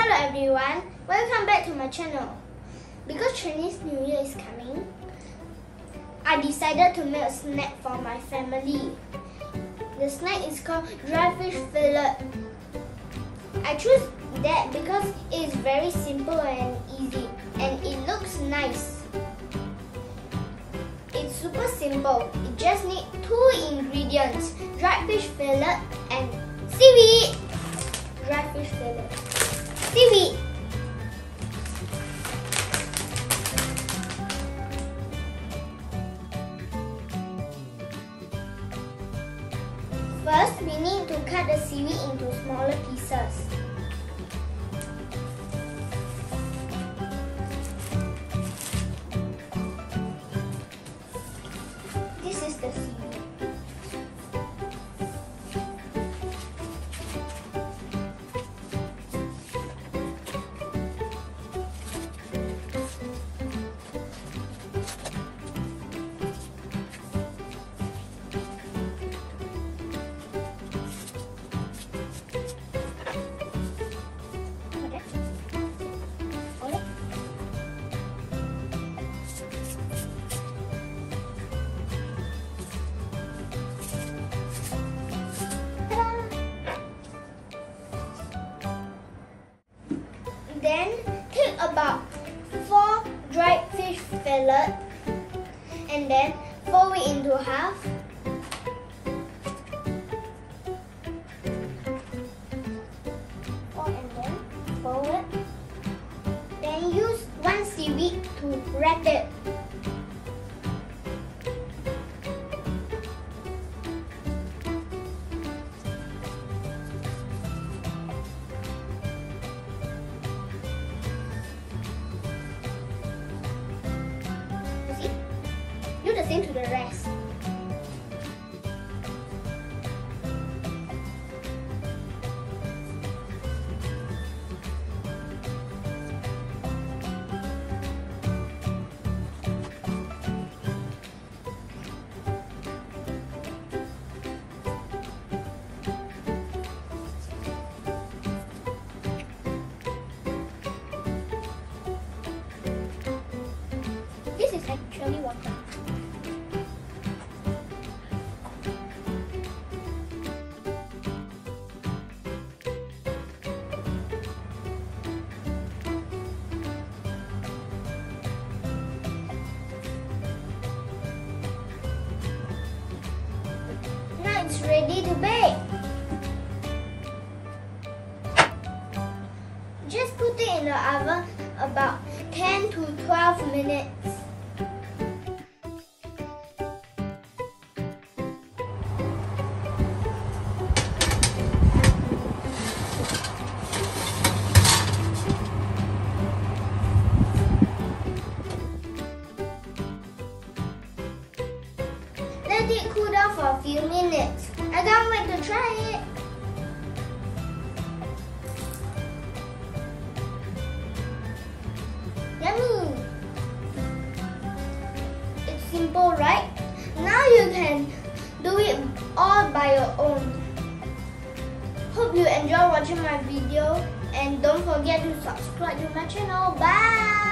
Hello everyone, welcome back to my channel. Because Chinese New Year is coming, I decided to make a snack for my family. The snack is called dry fish fillet. I choose that because it is very simple and easy and it looks nice. It's super simple. You just need 2 ingredients, dried fish fillet and seaweed. Dry fish fillet. Seaweed. First, we need to cut the seaweed into smaller pieces. This is the seaweed. Then take about 4 dried fish fillet and then fold it into half. And then fold it. Then use 1 seaweed to wrap it. Do the same to the rest. This is actually water. Now it's ready to bake. Just put it in the oven about 10 to 12 minutes. Let it cool down for a few minutes. I can't wait to try it. Yummy! It's simple, right? Now you can do it all by your own. Hope you enjoy watching my video and don't forget to subscribe to my channel. Bye!